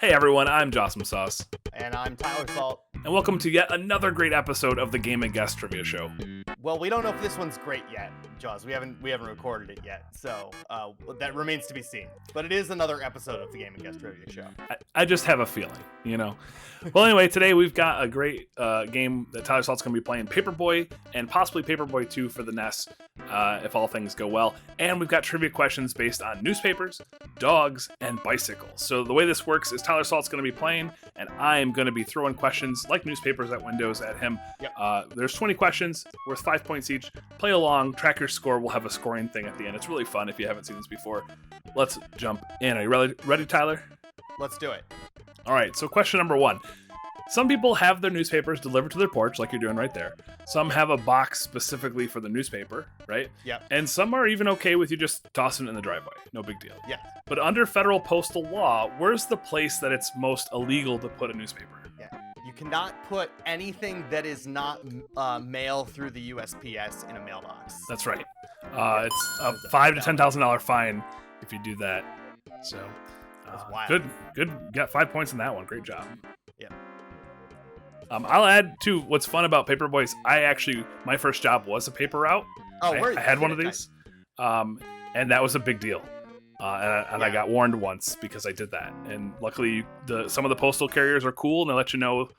Hey everyone, I'm Jossum Sauce, And I'm Tyler Salt. and welcome to yet another great episode of the Game and Guest Trivia Show. Well, we don't know if this one's great yet, Jaws. We haven't recorded it yet, so that remains to be seen. But it is another episode of the Game and Guest Trivia Show. I just have a feeling, Well, anyway, today we've got a great game that Tyler Salt's going to be playing, Paperboy, and possibly Paperboy 2 for the NES, if all things go well. And we've got trivia questions based on newspapers, dogs, and bicycles. So the way this works is Tyler Salt's going to be playing, and I'm going to be throwing questions like newspapers at windows at him. Yep. There's 20 questions, worth 5 points each. Play along, track your score. We'll have a scoring thing at the end. It's really fun if you haven't seen this before. Let's jump in. Are you ready, Tyler? Let's do it. All right, so question number 1. Some people have their newspapers delivered to their porch, like you're doing right there. Some have a box specifically for the newspaper, right? Yep. And some are even okay with you just tossing it in the driveway. No big deal. Yeah. But under federal postal law, where's the place that it's most illegal to put a newspaper? Yeah. You cannot put anything that is not mail through the USPS in a mailbox. That's right. It's a $5,000 to $10,000 fine if you do that. So, That's wild. good. You got 5 points in that one. Great job. Yeah. I'll add too. What's fun about Paperboys? My first job was a paper route. Oh, I had one of these, and that was a big deal. And I got warned once because I did that. And luckily, some of the postal carriers are cool and they let you know,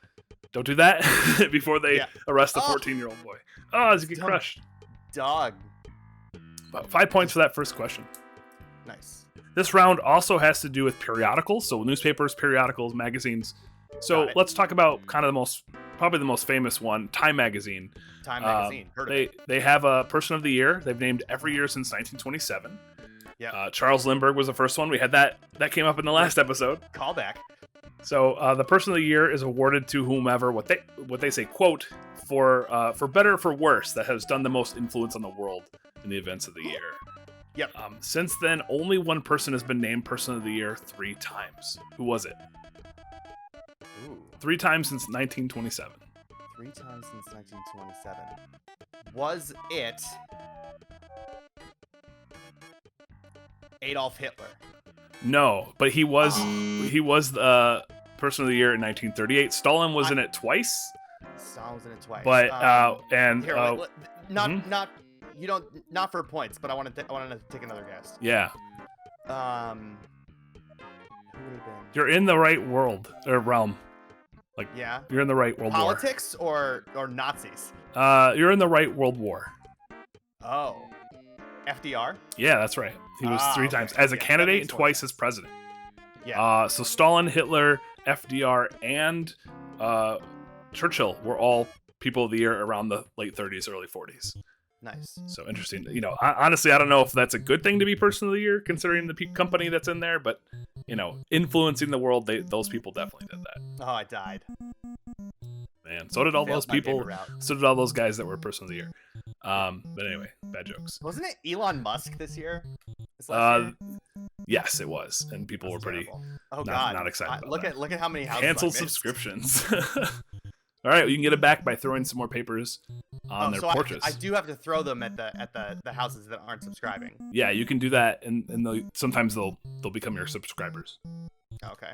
don't do that before they arrest a 14-year-old boy. Oh, as you get crushed. Dog. About 5 points for that first question. Nice. This round also has to do with periodicals, so newspapers, periodicals, magazines. So let's talk about probably the most famous one, Time Magazine. Time Magazine. Heard of it. They have a Person of the Year. They've named every year since 1927. Yeah. Charles Lindbergh was the first one. We had that came up in the last episode. Callback. So the Person of the Year is awarded to whomever, what they say, quote, for better or for worse, that has done the most influence on the world in the events of the year. Yep. Since then, only one person has been named Person of the Year 3 times. Who was it? Ooh. 3 times since 1927. 3 times since 1927. Was it Adolf Hitler? No, but he was the Person of the Year in 1938. Stalin was in it twice. Stalin was in it twice. But not for points, but I want to take another guess. Yeah. Who would have been? You're in the right world or realm. You're in the right world Politics or Nazis? war. You're in the right world war. Oh. FDR? Yeah, that's right. He was 3 times as a candidate and twice as president. Yeah. So Stalin, Hitler, FDR, and Churchill were all people of the year around the late 30s, early 40s. Nice. So interesting. Honestly, I don't know if that's a good thing to be Person of the Year, considering the company that's in there, but influencing the world, those people definitely did that. Oh, I died. Man, so did all those my people. paper route. So did all those guys that were Person of the Year. But anyway, bad jokes. Wasn't it Elon Musk this year? This last year? Yes, it was, and people were pretty not excited about that. Look at how many houses Canceled I missed. subscriptions. All right, you can get it back by throwing some more papers on their porches. I do have to throw them at the houses that aren't subscribing. Yeah, you can do that, and sometimes they'll become your subscribers. Okay.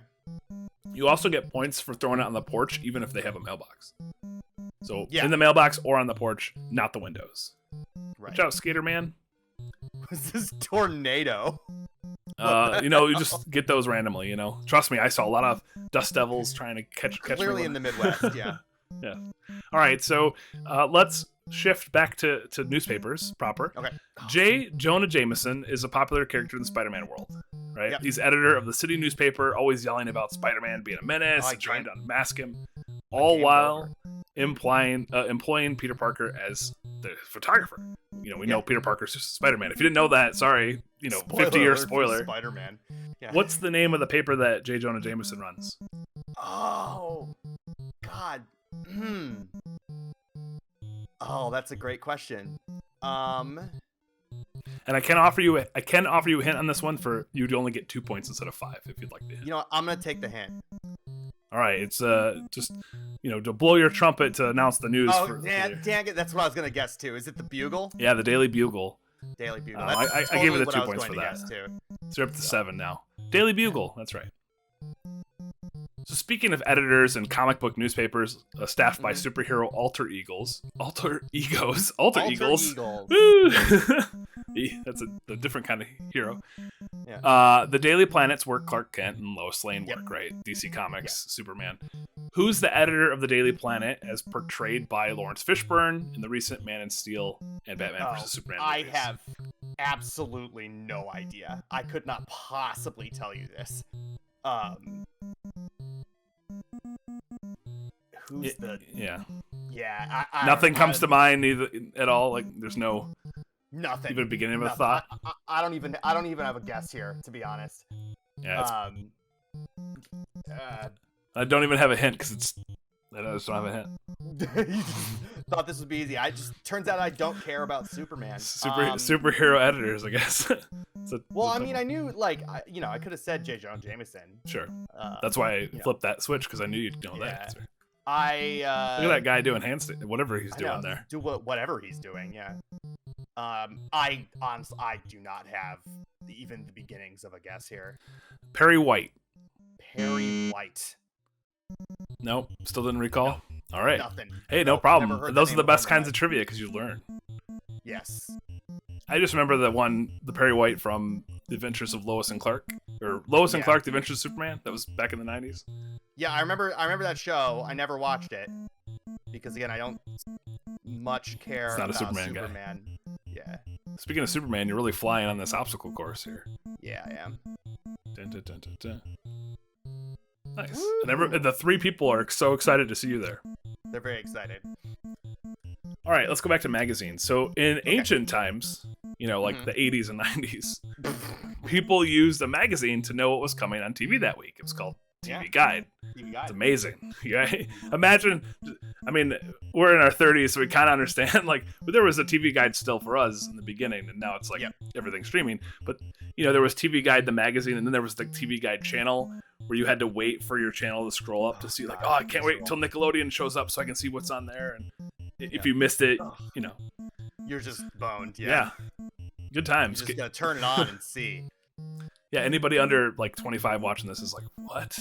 You also get points for throwing it on the porch, even if they have a mailbox. So Yeah. in the mailbox or on the porch, not the windows. Right. Watch out, Skater Man. What's this tornado? You just get those randomly. Trust me, I saw a lot of Dust Devils trying to catch. Clearly in the Midwest, yeah. Yeah. All right, so let's shift back to newspapers proper. Okay. J. Jonah Jameson is a popular character in the Spider-Man world, right? Yep. He's editor of the city newspaper, always yelling about Spider-Man being a menace Oh, and trying to unmask him, all while employing Peter Parker as the photographer. We know Peter Parker's just Spider-Man. If you didn't know that, sorry, 50-year spoiler. Spider-Man. Yeah. What's the name of the paper that J. Jonah Jameson runs? Oh, God. Oh, that's a great question. And I can offer you a hint on this one for you to only get 2 points instead of 5 if you'd like to. You know what? I'm gonna take the hint. All right, it's just to blow your trumpet to announce the news. Oh, dang it! That's what I was gonna guess too. Is it the Bugle? Yeah, the Daily Bugle. Daily Bugle. I Totally gave it the what 2 I was points going for to that. guess, too. So you're up to 7 now. Daily Bugle. That's right. So speaking of editors and comic book newspapers, staffed by Mhm. superhero alter egos, Alter Eagles. Woo! That's a different kind of hero. Yeah. The Daily Planet's where Clark Kent and Lois Lane Yep. work, right? DC Comics, Yep. Superman. Who's the editor of the Daily Planet, as portrayed by Lawrence Fishburne in the recent Man of Steel and Batman vs Superman I movies? have absolutely no idea. I could not possibly tell you this. Who's the? Yeah. Yeah. I Nothing comes to mind either at all. Like there's no Nothing. even beginning of a Nothing. thought. I don't even have a guess here, to be honest. Yeah. I don't even have a hint because I just don't have a hint. You just thought this would be easy. Turns out I don't care about Superman. Superhero editors, I guess. Well, I mean, I knew, like, I could have said J. Jonah Jameson. Sure. That's why I flipped that switch, because I knew you'd know that answer. Look at that guy doing handstand, whatever he's doing there. Do whatever he's doing, yeah. I do not have even the beginnings of a guess here. Perry White. Perry White. Nope, still didn't recall. Nope. All right. Nothing. Hey, no problem. Those are the best kinds of trivia because you learn. Yes. I just remember the Perry White from The Adventures of Lois and Clark, or Lois and Clark: The Adventures of Superman. That was back in the 90s. Yeah, I remember that show. I never watched it because again, I don't much care It's not about a Superman guy. Yeah. Speaking of Superman, you're really flying on this obstacle course here. Yeah, I am. Dun, dun, dun, dun, dun. Nice. And the three people are so excited to see you there. They're very excited. All right, let's go back to magazines. So in ancient times, like the 80s and 90s, people used a magazine to know what was coming on TV that week. It was called TV Guide. TV Guide. It's amazing. Yeah. Imagine, I mean, we're in our 30s, so we kind of understand, like, but there was a TV Guide still for us in the beginning, and now it's like everything's streaming. But, there was TV Guide, the magazine, and then there was the TV Guide channel where you had to wait for your channel to scroll up to see, like, I can't wait until Nickelodeon shows up so I can see what's on there. And if you missed it, You're just boned. Yeah. Good times. You're just going to turn it on and see. Yeah, anybody under like 25 watching this is like, what?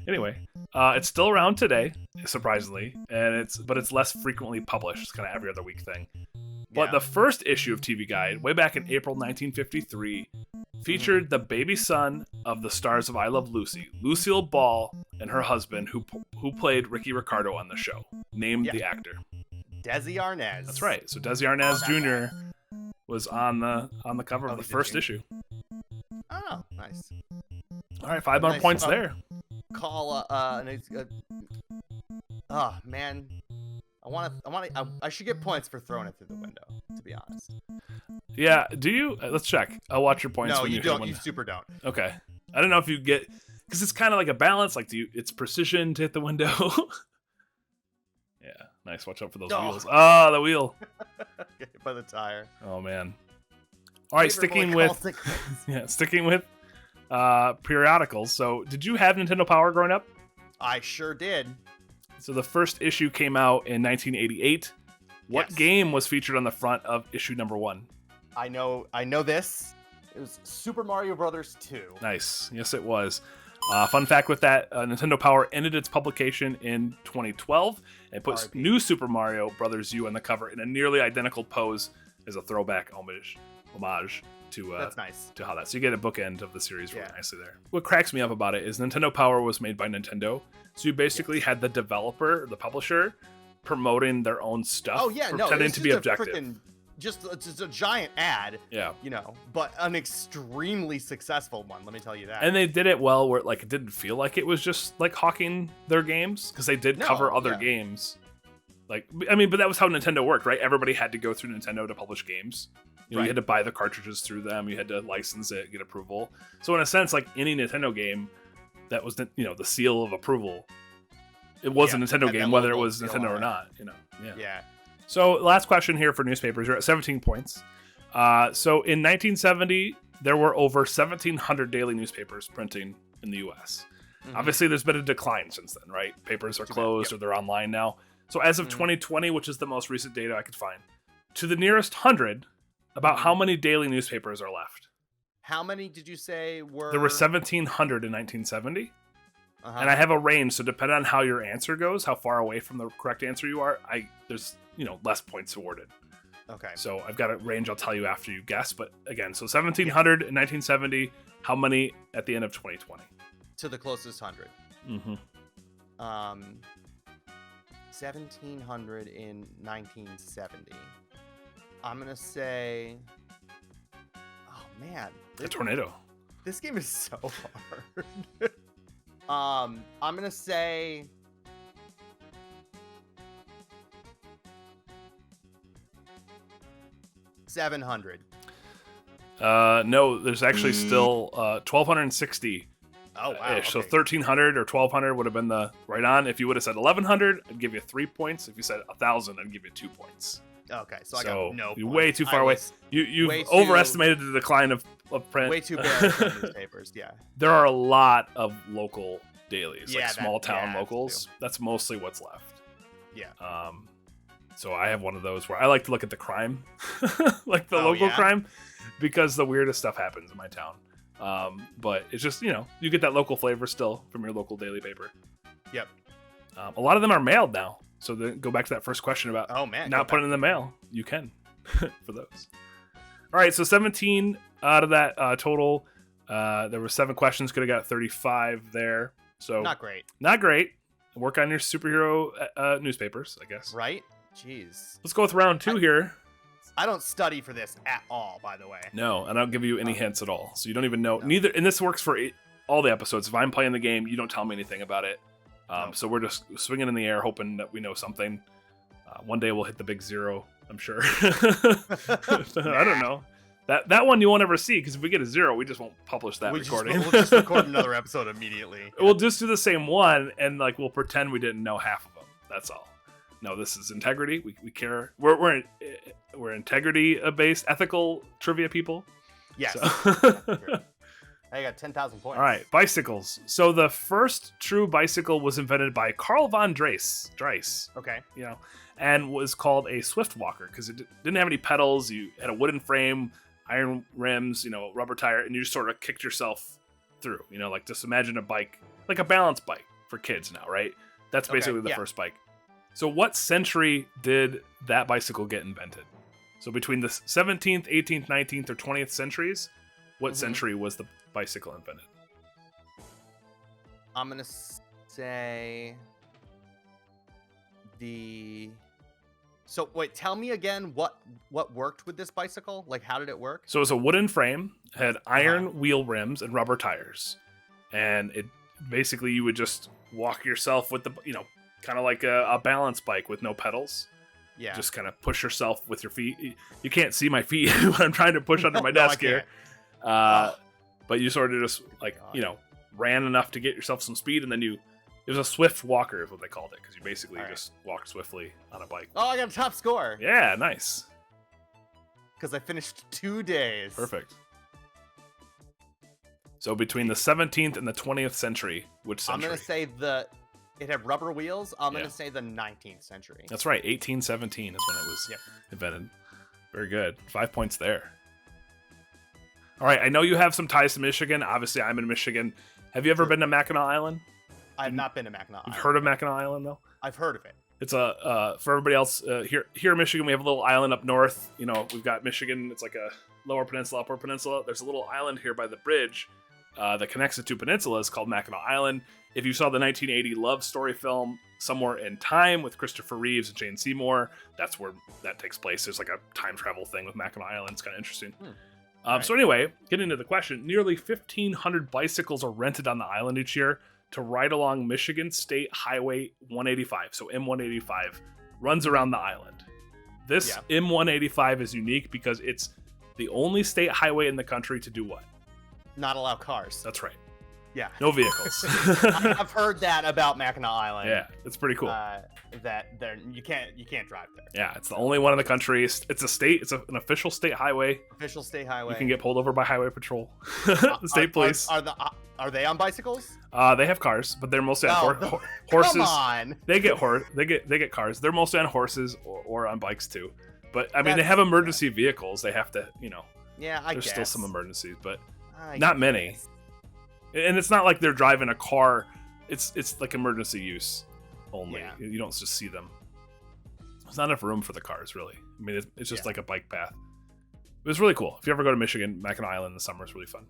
Anyway, it's still around today, surprisingly, but it's less frequently published. It's kind of every other week thing. But the first issue of TV Guide, way back in April 1953, featured the baby son of the stars of I Love Lucy, Lucille Ball, and her husband, who played Ricky Ricardo on the show. Named the actor. Desi Arnaz. That's right. So Desi Arnaz Jr. was on the cover of the first issue. Oh, nice. All right, 5 more points there. Call man, I should get points for throwing it through the window, to be honest. Yeah, do you? Let's check. I'll watch your points. No, when you don't. You super don't. Okay, I don't know if you get, because it's kind of like a balance. Like, it's precision to hit the window. Yeah, nice. Watch out for those wheels. Ah, the wheel. Get hit by the tire. Oh man. All right, sticking with periodicals. So, did you have Nintendo Power growing up? I sure did. So the first issue came out in 1988. What game was featured on the front of issue number 1? I know this. It was Super Mario Brothers 2. Nice. Yes, it was. Fun fact with that, Nintendo Power ended its publication in 2012 and put New Super Mario Brothers U on the cover in a nearly identical pose as a throwback homage to that's nice. To how that. So you get a bookend of the series really nicely there. What cracks me up about it is Nintendo Power was made by Nintendo, so you basically had the developer, the publisher, promoting their own stuff, pretending to be objective. Just a giant ad. Yeah. But an extremely successful one, let me tell you that. And they did it well where it didn't feel like it was just like hawking their games, because they did cover other games. But that was how Nintendo worked, right? Everybody had to go through Nintendo to publish games. You had to buy the cartridges through them. You had to license it, get approval. So in a sense, like any Nintendo game that was, the seal of approval, it was a Nintendo game, whether it was Nintendo or not. Yeah. So last question here for newspapers. You're at 17 points. So in 1970, there were over 1,700 daily newspapers printing in the U.S. Obviously, there's been a decline since then, right? Papers are closed or they're online now. So as of 2020, which is the most recent data I could find, to the nearest 100, about how many daily newspapers are left? how many did you say were? There were 1,700 in 1970. Uh-huh. And I have a range, so depending on how your answer goes, how far away from the correct answer you are, there's less points awarded. Okay. So I've got a range I'll tell you after you guess. But again, so 1,700 in 1970. How many at the end of 2020? To the closest 100. Mm-hmm. 1,700 in 1970. I'm gonna say. Oh man. A tornado. This game is so hard. I'm gonna say 700. No, there's actually still 1,260. Oh wow! Ish. So okay. 1,300 or 1,200 would have been the right on. If you would have said 1,100, I'd give you 3 points. If you said 1,000, I'd give you 2 points. Okay, so I got no. You're points. way too far away. You've way too- overestimated the decline of print. Way too bad for newspapers. Yeah. There are a lot of local dailies, Yeah, like small town that's locals. true. That's mostly what's left. Yeah. So I have one of those where I like to look at the crime, like the Oh, local yeah? crime, because the weirdest stuff happens in my town. But it's just, you get that local flavor still from your local daily paper. Yep. A lot of them are mailed now. So then go back to that first question about Oh man. not putting in the mail. You can for those. All right. So 17 out of that total. There were 7 questions. Could have got 35 there. So Not great. Not great. Work on your superhero newspapers, I guess. Right? Jeez. Let's go with round 2 here. I don't study for this at all, by the way. No, and I don't give you any hints at all. So you don't even know. Neither, and this works for all the episodes. If I'm playing the game, you don't tell me anything about it. So we're just swinging in the air, hoping that we know something. One day we'll hit the big 0, I'm sure. I don't know. That one you won't ever see, because if we get a 0, we just won't publish that recording. We'll just record another episode immediately. We'll just do the same one, and we'll pretend we didn't know half of them. That's all. No, this is integrity. We care. We're integrity based, ethical trivia people. Yes. So. I got 10,000 points. All right, bicycles. So the first true bicycle was invented by Carl von Drais. Okay. And was called a swift walker because it didn't have any pedals. You had a wooden frame, iron rims, rubber tire, and you just sort of kicked yourself through. Just imagine a bike, like a balance bike for kids now, right? That's basically the first bike. So what century did that bicycle get invented? So between the 17th, 18th, 19th, or 20th centuries, what century was the bicycle invented? I'm going to say So wait, tell me again what worked with this bicycle? Like, how did it work? So it was a wooden frame, had iron wheel rims and rubber tires. And it basically, you would just walk yourself with the, kind of like a balance bike with no pedals. Yeah. Just kind of push yourself with your feet. You can't see my feet when I'm trying to push under my desk here. But you sort of just ran enough to get yourself some speed, and then it was a swift walker is what they called it, because you basically just walk swiftly on a bike. Oh, I got a top score. Yeah, nice. Because I finished 2 days. Perfect. So between the 17th and the 20th century, which century? I'm going to say it had rubber wheels. I'm going to say the 19th century. That's right. 1817 is when it was invented. Very good. 5 points there. All right. I know you have some ties to Michigan. Obviously, I'm in Michigan. Have you ever been to Mackinac Island? I've not been to Mackinac Island. You've heard of Mackinac Island, though? I've heard of it. It's for everybody else here in Michigan, we have a little island up north. We've got Michigan. It's like a lower peninsula, upper peninsula. There's a little island here by the bridge that connects the two peninsulas called Mackinac Island. If you saw the 1980 love story film Somewhere in Time with Christopher Reeves and Jane Seymour, that's where that takes place. There's like a time travel thing with Mackinac Island. It's kind of interesting. Right. So anyway, getting into the question, nearly 1,500 bicycles are rented on the island each year to ride along Michigan State Highway 185. So M185 runs around the island. This M185 is unique because it's the only state highway in the country to do what? Not allow cars. That's right. Yeah. No vehicles. I've heard that about Mackinac Island. Yeah, it's pretty cool. That there you can't drive there. Yeah, it's the only one in the country. It's a state. It's an official state highway. Official state highway. You can get pulled over by highway patrol, the state police. Are they on bicycles? They have cars, but they're mostly on horses. Come on. They get cars. They're mostly on horses or on bikes too. But I mean, they have emergency vehicles. They have to, Yeah, there's still some emergencies, but Not many. guess. And it's not like they're driving a car. It's like emergency use only. Yeah. You don't just see them. There's not enough room for the cars, really. I mean, it's just like a bike path. It was really cool. If you ever go to Michigan, Mackinac Island in the summer is really fun.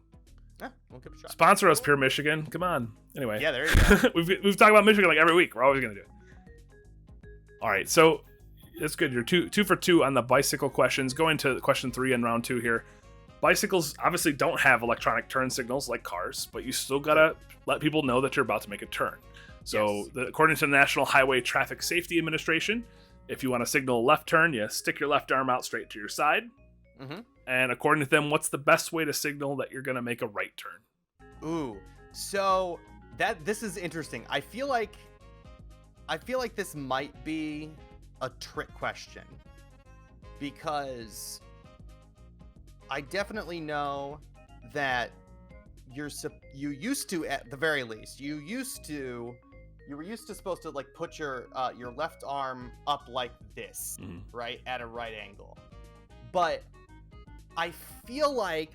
Yeah, we'll give it a shot. Sponsor us, Pure Michigan. Come on. Anyway. Yeah, there you go. we've talked about Michigan like every week. We're always going to do it. All right, so that's good. You're two for two on the bicycle questions. Going to question 3 in round 2 here. Bicycles obviously don't have electronic turn signals like cars, but you still got to let people know that you're about to make a turn. So according to the National Highway Traffic Safety Administration, if you want to signal a left turn, you stick your left arm out straight to your side. Mm-hmm. And according to them, what's the best way to signal that you're going to make a right turn? Ooh, so this is interesting. I feel like this might be a trick question because I definitely know that you used to, at the very least, you were used to supposed to like put your left arm up like this, right, at a right angle. But I feel like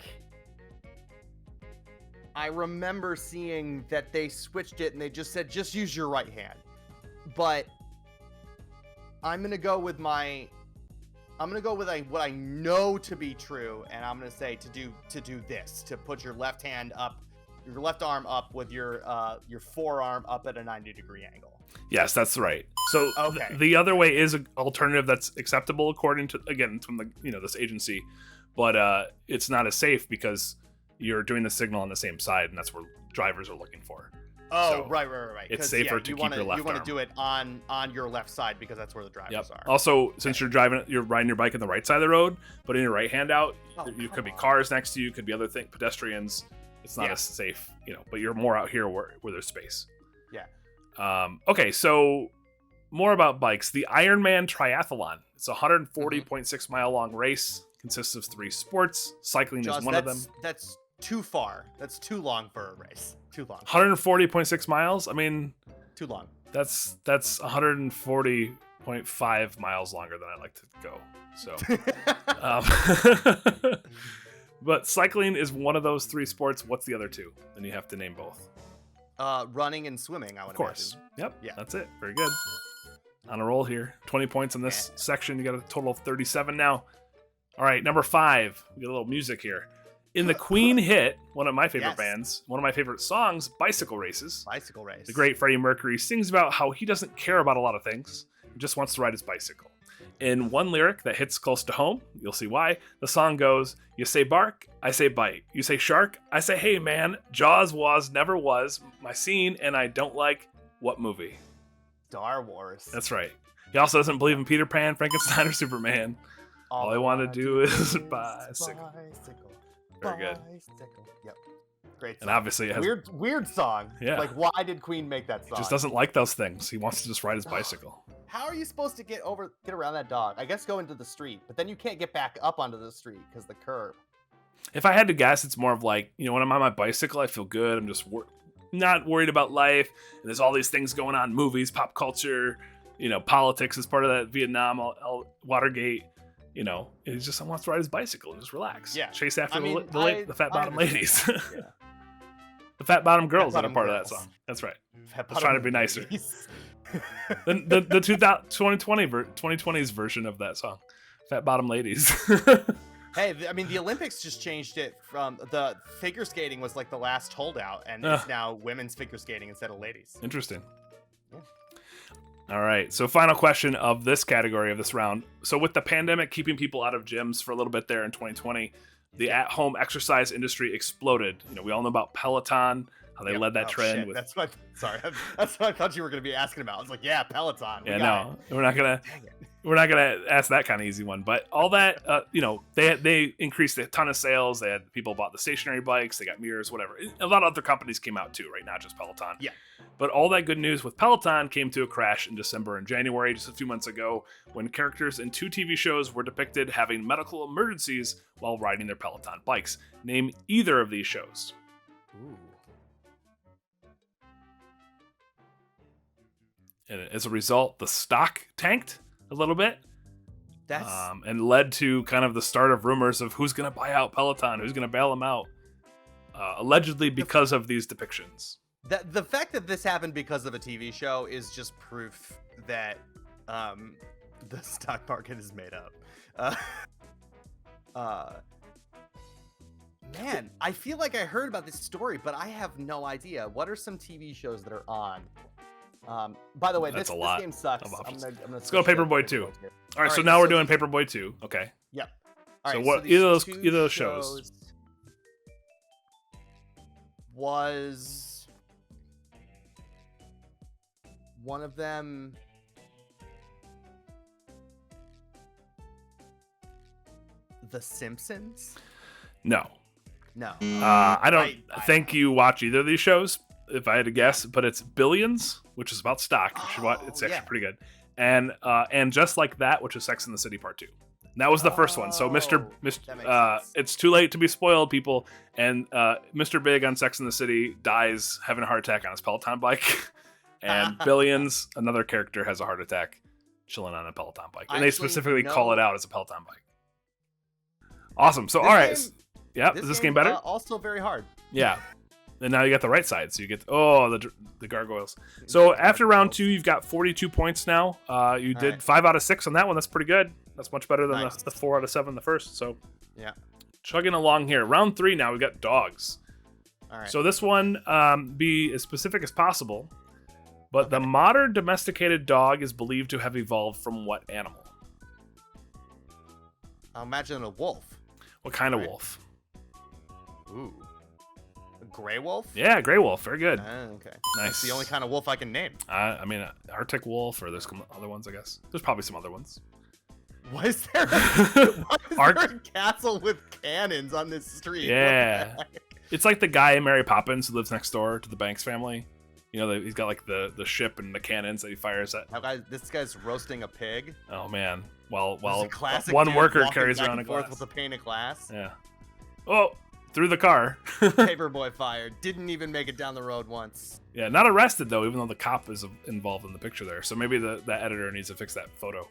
I remember seeing that they switched it and they just said just use your right hand. But I'm gonna go with what I know to be true, and I'm gonna say to do this, to put your left hand up, your left arm up with your forearm up at a 90-degree angle. Yes, that's right. So the other way is an alternative that's acceptable according to, again, from the this agency, but it's not as safe because you're doing the signal on the same side, and that's where drivers are looking for. Oh, so right. It's safer to keep your left arm. You want to do it on your left side because that's where the drivers are. Also, since you're riding your bike on the right side of the road, putting your right hand out, you could be cars next to you, could be other pedestrians. It's not as safe, but you're more out here where there's space. Yeah. Okay, so more about bikes. The Ironman Triathlon. It's a 140.6 mile long race. Consists of 3 sports. Cycling is one of them. That's too far. That's too long for a race. Too long. 140.6 miles? I mean... Too long. That's 140.5 miles longer than I like to go. So... But cycling is one of those 3 sports. What's the other 2? Then you have to name both. Running and swimming, I would Of course. imagine. Yep. Yeah. That's it. Very good. On a roll here. 20 points in this section. You got a total of 37 now. All right, number 5. We got a little music here. In the Queen hit, one of my favorite bands, one of my favorite songs, Bicycle Races. Bicycle Race. The great Freddie Mercury sings about how he doesn't care about a lot of things. He just wants to ride his bicycle. In one lyric that hits close to home, you'll see why, the song goes, you say bark, I say bite. You say shark, I say hey man, Jaws was, never was, my scene, and I don't like what movie? Star Wars. That's right. He also doesn't believe in Peter Pan, Frankenstein, or Superman. All I want to do is bicycle. Very good. Bicycle. Yep. Great song. And obviously it has... Weird song. Yeah. Like, why did Queen make that song? He just doesn't like those things. He wants to just ride his bicycle. How are you supposed to get around that dog? I guess go into the street, but then you can't get back up onto the street because the curb. If I had to guess, it's more of like, when I'm on my bicycle, I feel good. I'm just not worried about life. And there's all these things going on, movies, pop culture, politics is part of that, Vietnam, Watergate. He just wants to ride his bicycle and just relax. Yeah. Chase after the fat bottom ladies. Yeah. The fat bottom girls that are part of that song. That's right. I was trying to be nicer. the 2020's version of that song, Fat Bottom Ladies. Hey, I mean, the Olympics just changed it from the figure skating was like the last holdout, and it's now women's figure skating instead of ladies. Interesting. Yeah. All right, so final question of this category of this round. So with the pandemic keeping people out of gyms for a little bit there in 2020, the at-home exercise industry exploded. We all know about Peloton, how they led that trend. Shit. That's what I thought you were going to be asking about. I was like, yeah, Peloton. We're not gonna ask that kind of easy one. But all that, they increased a ton of sales. They had people bought the stationary bikes, they got mirrors, whatever. A lot of other companies came out too, right? Not just Peloton. Yeah. But all that good news with Peloton came to a crash in December and January, just a few months ago, when characters in 2 TV shows were depicted having medical emergencies while riding their Peloton bikes. Name either of these shows. Ooh. And as a result, the stock tanked a little bit. That's and led to kind of the start of rumors of who's going to buy out Peloton, who's going to bail them out. allegedly because of these depictions. The fact that this happened because of a TV show is just proof that the stock market is made up. Man, I feel like I heard about this story, but I have no idea. What are some TV shows that are on? By the way, this game sucks. Let's go to Paperboy 2. All right, so now we're doing Paperboy 2. Okay. Yep. So what? Either of those shows was one of them. The Simpsons? No. No. I don't think you watch either of these shows, if I had to guess, but it's Billions, which is about stock. You should watch. It's actually pretty good. And Just Like That, which is Sex and the City Part 2. And that was the first one. So it's too late to be spoiled, people. And Mr. Big on Sex and the City dies having a heart attack on his Peloton bike. And Billions, another character, has a heart attack chilling on a Peloton bike. And they specifically call it out as a Peloton bike. Awesome. So, all right. Is this game better? Also very hard. Yeah. And now you got the right side, so you get the gargoyles. So after round 2, you've got 42 points now. You did 5 out of 6 on that one. That's pretty good. That's much better than the 4 out of 7 the first. So chugging along here. Round 3 now, we've got dogs. All right. So this one, be as specific as possible. But the modern domesticated dog is believed to have evolved from what animal? I'll imagine a wolf. What kind of wolf? Ooh. A gray wolf? Yeah, gray wolf. Very good. Okay. Nice. That's the only kind of wolf I can name. I mean, Arctic wolf, or there's other ones, I guess. There's probably some other ones. Why is there a castle with cannons on this street? Yeah. It's like the guy in Mary Poppins who lives next door to the Banks family. You know, he's got like the ship and the cannons that he fires at. This guy's roasting a pig. Oh, man. While one worker carries around a glass. With a pane of glass. Yeah. Oh, through the car. Paperboy fired. Didn't even make it down the road once. Yeah, not arrested though, even though the cop is involved in the picture there. So maybe the editor needs to fix that photo.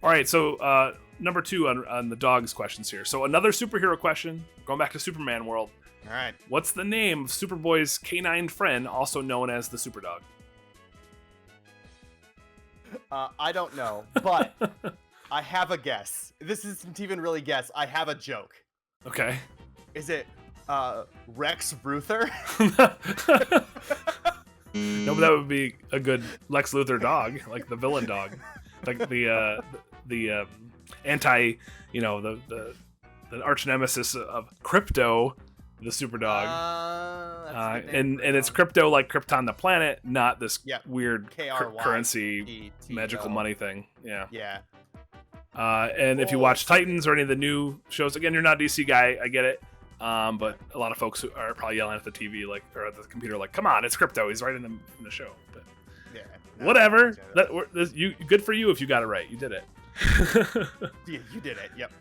All right, so number 2 on the dogs questions here. So another superhero question, going back to Superman world. All right. What's the name of Superboy's canine friend, also known as the Superdog? I don't know, but I have a guess. This isn't even really guess. I have a joke. Okay. Is it Rex Ruther? No, but that would be a good Lex Luthor dog, like the villain dog, like the anti, the arch nemesis of Crypto, the super dog. And it's Crypto like Krypton the planet, not this weird currency magical money thing. Yeah. Yeah. And if you watch Titans or any of the new shows, again, you're not a DC guy, I get it. But a lot of folks who are probably yelling at the TV or at the computer, like, "Come on, it's Crypto. He's right in the show." But whatever. Good for you if you got it right. You did it. Yeah, you did it. Yep.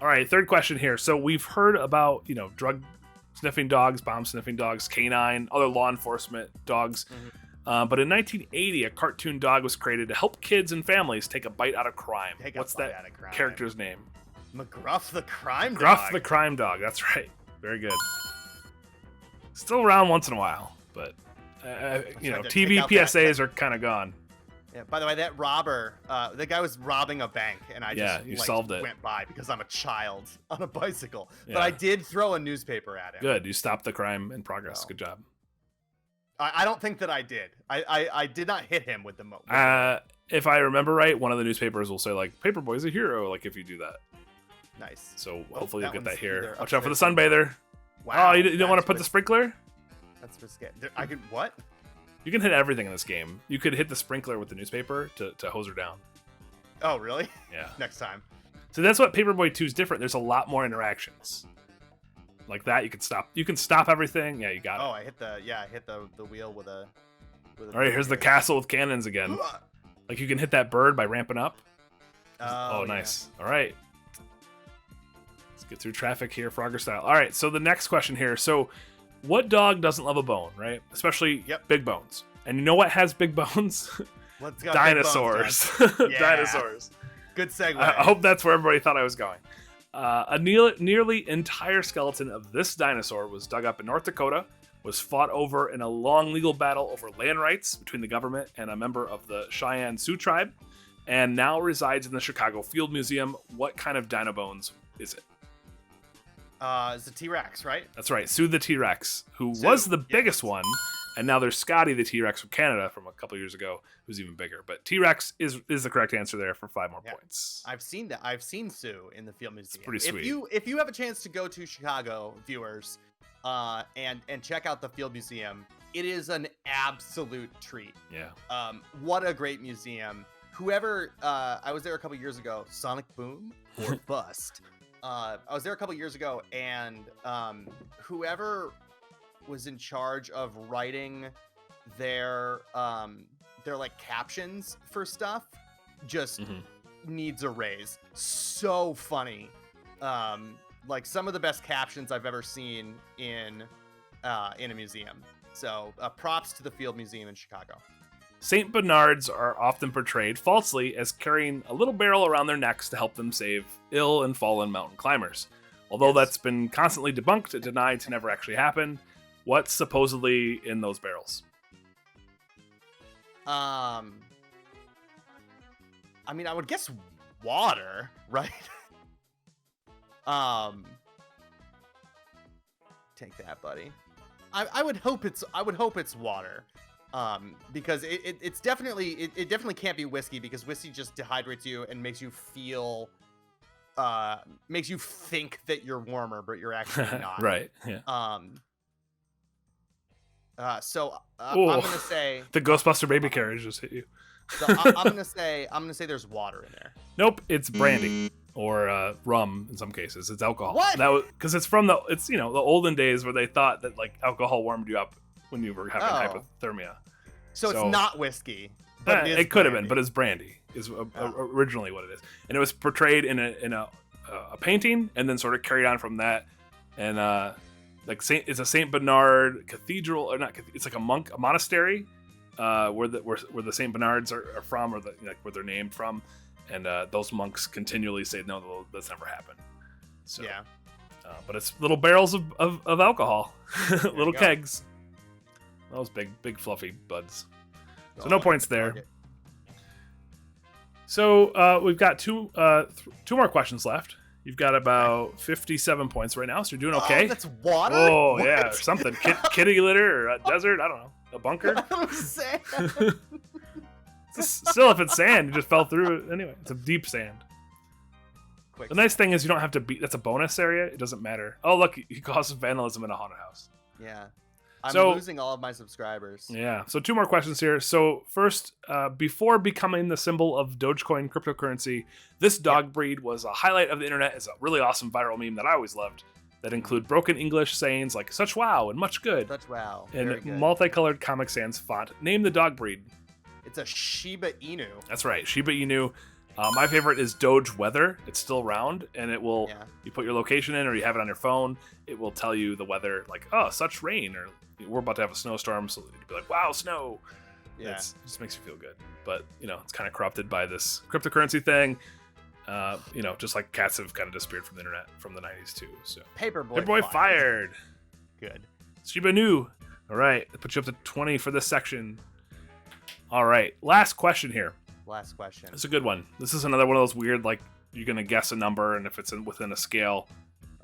All right, third question here. So we've heard about drug sniffing dogs, bomb sniffing dogs, canine, other law enforcement dogs. Mm-hmm. But in 1980, a cartoon dog was created to help kids and families take a bite out of crime. What's that character's name? McGruff the Crime Dog. McGruff the Crime Dog. That's right. Very good. Still around once in a while, but TV PSAs are kind of gone. Yeah. By the way, that robber, the guy was robbing a bank, and I just solved it. Went by because I'm a child on a bicycle. Yeah. But I did throw a newspaper at him. Good. You stopped the crime in progress. Good job. I don't think that I did. I did not hit him with the moat. If I remember right, one of the newspapers will say like, "Paperboy's a hero." Like if you do that. Nice. So hopefully you'll get that here. Watch out for the sunbather. Wow. Oh, you didn't want to put the sprinkler? That's risky. I could what? You can hit everything in this game. You could hit the sprinkler with the newspaper to hose her down. Oh, really? Yeah. Next time. So that's what Paperboy 2 is different. There's a lot more interactions. Like that, you can stop everything. Yeah, you got it. Oh, I hit the wheel with a all right, here's the castle with cannons again. Like you can hit that bird by ramping up. Oh, nice. Yeah. All right. Let's get through traffic here, Frogger style. All right, so the next question here. So what dog doesn't love a bone, right? Especially big bones. And you know what has big bones? Dinosaurs. Big bones, Dinosaurs. Good segue. I hope that's where everybody thought I was going. A nearly entire skeleton of this dinosaur was dug up in North Dakota, was fought over in a long legal battle over land rights between the government and a member of the Cheyenne Sioux tribe, and now resides in the Chicago Field Museum. What kind of dino bones is it? It's a T-Rex, right? That's right, Sue the T-Rex, who was the biggest one, and now there's Scotty the T-Rex from Canada from a couple years ago, who's even bigger. But T-Rex is the correct answer there for 5 more points. I've seen that. I've seen Sue in the Field Museum. It's pretty sweet. If you have a chance to go to Chicago, viewers, and check out the Field Museum, it is an absolute treat. Yeah. What a great museum. Whoever, I was there a couple years ago, Sonic Boom or Bust. I was there a couple years ago, and whoever was in charge of writing their like captions for stuff just needs a raise. So funny. Like some of the best captions I've ever seen in a museum. So props to the Field Museum in Chicago. Saint Bernards are often portrayed falsely as carrying a little barrel around their necks to help them save ill and fallen mountain climbers. Although that's been constantly debunked and denied to never actually happen, what's supposedly in those barrels? I mean, I would guess water, right? Take that, buddy. I would hope it's water. Because it definitely can't be whiskey, because whiskey just dehydrates you and makes you feel makes you think that you're warmer, but you're actually not. Right. Yeah. So I'm gonna say the Ghostbuster baby carriage just hit you. So I'm gonna say there's water in there. Nope, it's brandy or rum in some cases. It's alcohol. What? That was because it's the olden days where they thought that like alcohol warmed you up when you were having hypothermia. So it's not whiskey. But it could have been, but it's brandy. Is originally what it is, and it was portrayed in a painting, and then sort of carried on from that, and it's a Saint Bernard cathedral, or not? It's like a monastery, where the Saint Bernards are from, or where they're named from, and those monks continually say no, that's never happened. So, yeah, but it's little barrels of alcohol, little kegs. Those big fluffy buds. So no points there. So we've got two more questions left. You've got about 57 points right now, so you're doing okay. Oh, that's water? Oh, what? Yeah, something. Kitty litter or a desert, I don't know. A bunker? Sand. Still, if it's sand, you just fell through it. Anyway, it's a deep sand. The nice thing is you don't have to beat. That's a bonus area. It doesn't matter. Oh, look, he causes vandalism in a haunted house. Yeah. I'm losing all of my subscribers. Yeah. So 2 more questions here. So first, before becoming the symbol of Dogecoin cryptocurrency, this dog breed was a highlight of the internet. It's a really awesome viral meme that I always loved that include broken English sayings like "such wow" and "much good." Such wow. And multicolored Comic Sans font. Name the dog breed. It's a Shiba Inu. That's right, Shiba Inu. My favorite is Doge Weather. It's still around, and it will. Yeah. You put your location in, or you have it on your phone. It will tell you the weather, like such rain, or we're about to have a snowstorm, so you'd be like, wow, snow. Yeah. It just makes you feel good. But, it's kind of corrupted by this cryptocurrency thing. Just like cats have kind of disappeared from the internet from the 90s too. So Paperboy fired. Good. Shiba Inu. All right. That puts you up to 20 for this section. All right. Last question here. Last question. It's a good one. This is another one of those weird, like, you're going to guess a number, and if it's within a scale,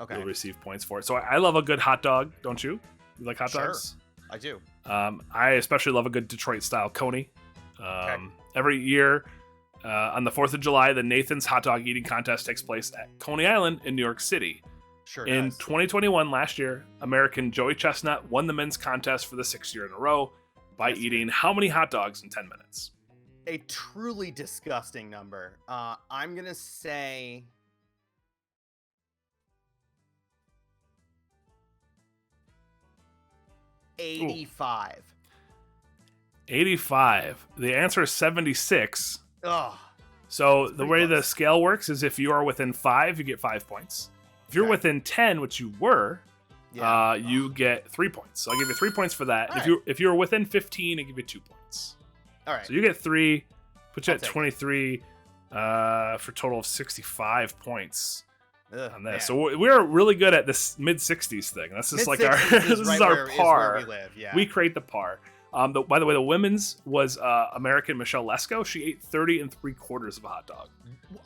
you'll receive points for it. So I love a good hot dog, don't you? You like hot dogs? I do. I especially love a good Detroit-style coney. Every year on the 4th of July, the Nathan's Hot Dog Eating Contest takes place at Coney Island in New York City. Sure. In 2021, last year, American Joey Chestnut won the men's contest for the 6th year in a row by eating how many hot dogs in 10 minutes? A truly disgusting number. I'm going to say 85. 85. The answer is 76. Ugh. So the way the scale works is if you are within 5, you get 5 points. If you're within 10, which you were, you get 3 points. So I'll give you 3 points for that. If you're within 15, I give you 2 points. All right. So you get 3, put you at 23 for a total of 65 points. on this. Man. So we're really good at this mid-60s thing. That's just like our this is our par. Is where we live. Yeah. We create the par. By the way, the women's was American Michelle Lesko. She ate 30 3/4 of a hot dog.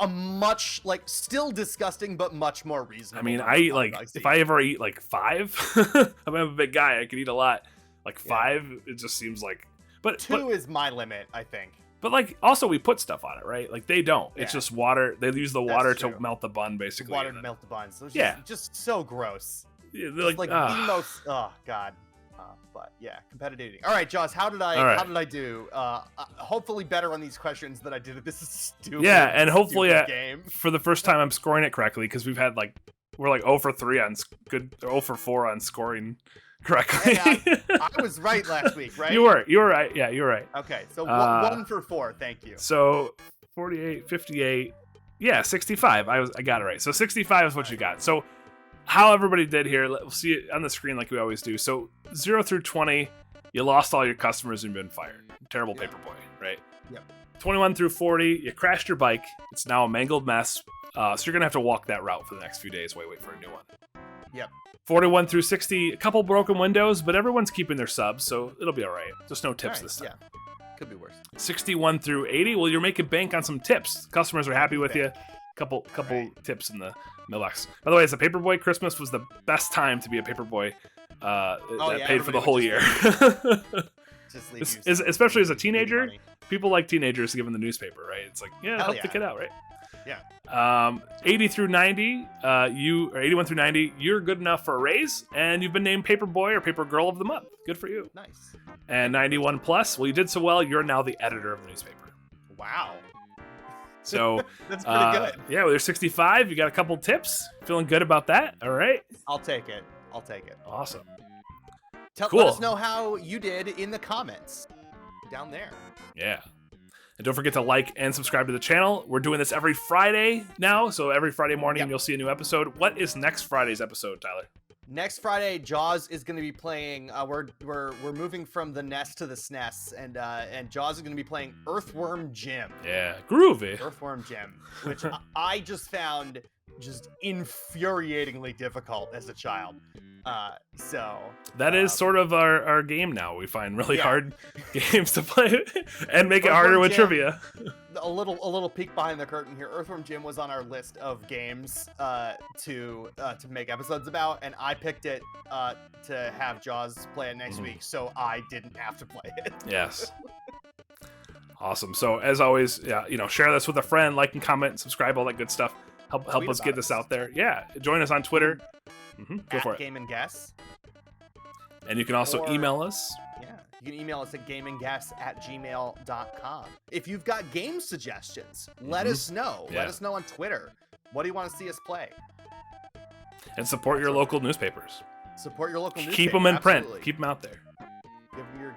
A much still disgusting, but much more reasonable. I mean, I eat if I ever eat 5, I'm a big guy. I could eat a lot. 5, it just seems like. But 2 is my limit, I think. But also we put stuff on it, right? They don't. Yeah. It's just water. They use the water true. to melt the bun, basically. Water to melt the buns. So just so gross. Yeah, they're the most. Oh God. But yeah, competitive eating. All right, Jaws. How did I do? Hopefully better on these questions than I did. This is stupid. Yeah, and hopefully game. For the first time I'm scoring it correctly because we've had we're 0 for 3 on 0 for 4 on scoring correctly. Hey, I was right last week, right? You were right. Yeah, you were right. Okay, so 1 for 4. Thank you. So 48, 58, yeah, 65. I got it right. So 65 is what you got. So how everybody did here, we'll see it on the screen like we always do. So 0 through 20, you lost all your customers and been fired. Terrible Paperboy, right? Yep. 21 through 40, you crashed your bike. It's now a mangled mess. So you're gonna have to walk that route for the next few days. Wait for a new one. Yep. 41 through 60, a couple broken windows, but everyone's keeping their subs, so it'll be all right. Just no tips this time. Yeah. Could be worse. 61 through 80, well, you're making bank on some tips. Customers are happy with you. Couple tips in the mailbox. By the way, as a Paperboy, Christmas was the best time to be a Paperboy. That paid for the whole year. Just leave especially as a teenager, people like teenagers given the newspaper, right? It's help the kid out, right? Yeah. 80 through 90, 81 through 90, you're good enough for a raise, and you've been named Paperboy or Paper Girl of the Month. Good for you. Nice. And 91 plus, well, you did so well, you're now the editor of the newspaper. Wow. So that's pretty good. Yeah, well, there's 65. You got a couple tips. Feeling good about that? All right. I'll take it. Awesome. Cool. Let us know how you did in the comments down there. Yeah. And don't forget to like and subscribe to the channel. We're doing this every Friday now, so every Friday morning you'll see a new episode. What is next Friday's episode, Tyler? Next Friday, Jaws is going to be playing. We're moving from the NES to the SNES, and Jaws is going to be playing Earthworm Jim. Yeah, groovy. Earthworm Jim, which I just found just infuriatingly difficult as a child. So that is sort of our game now. We find really hard games to play and make it harder with trivia. A little peek behind the curtain here. Earthworm Jim was on our list of games to make episodes about, and I picked it to have Jaws play it next week, so I didn't have to play it. Yes. Awesome. So as always, share this with a friend, like and comment, subscribe, all that good stuff. Help us get this out there. Yeah. Join us on Twitter. Go for it. Game and Guess. And you can also email us. Yeah. You can email us at gameandguess@gmail.com. If you've got game suggestions, let us know. Yeah. Let us know on Twitter. What do you want to see us play? And support your local newspapers. Support your local newspapers. Keep them in print. Keep them out there.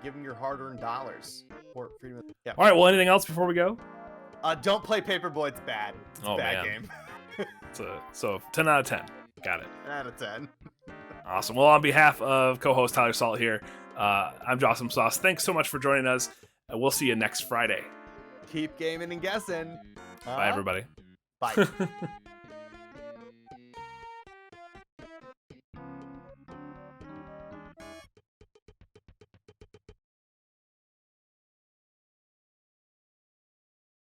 Give them your hard-earned dollars. Support freedom. Yeah. All right. Well, anything else before we go? Don't play Paperboy. It's bad. It's a bad game. So 10 out of 10. Got it. 10 out of 10. Awesome. Well, on behalf of co-host Tyler Salt here, I'm Jossum Sauce. Thanks so much for joining us. We'll see you next Friday. Keep gaming and guessing. Bye, everybody. Bye.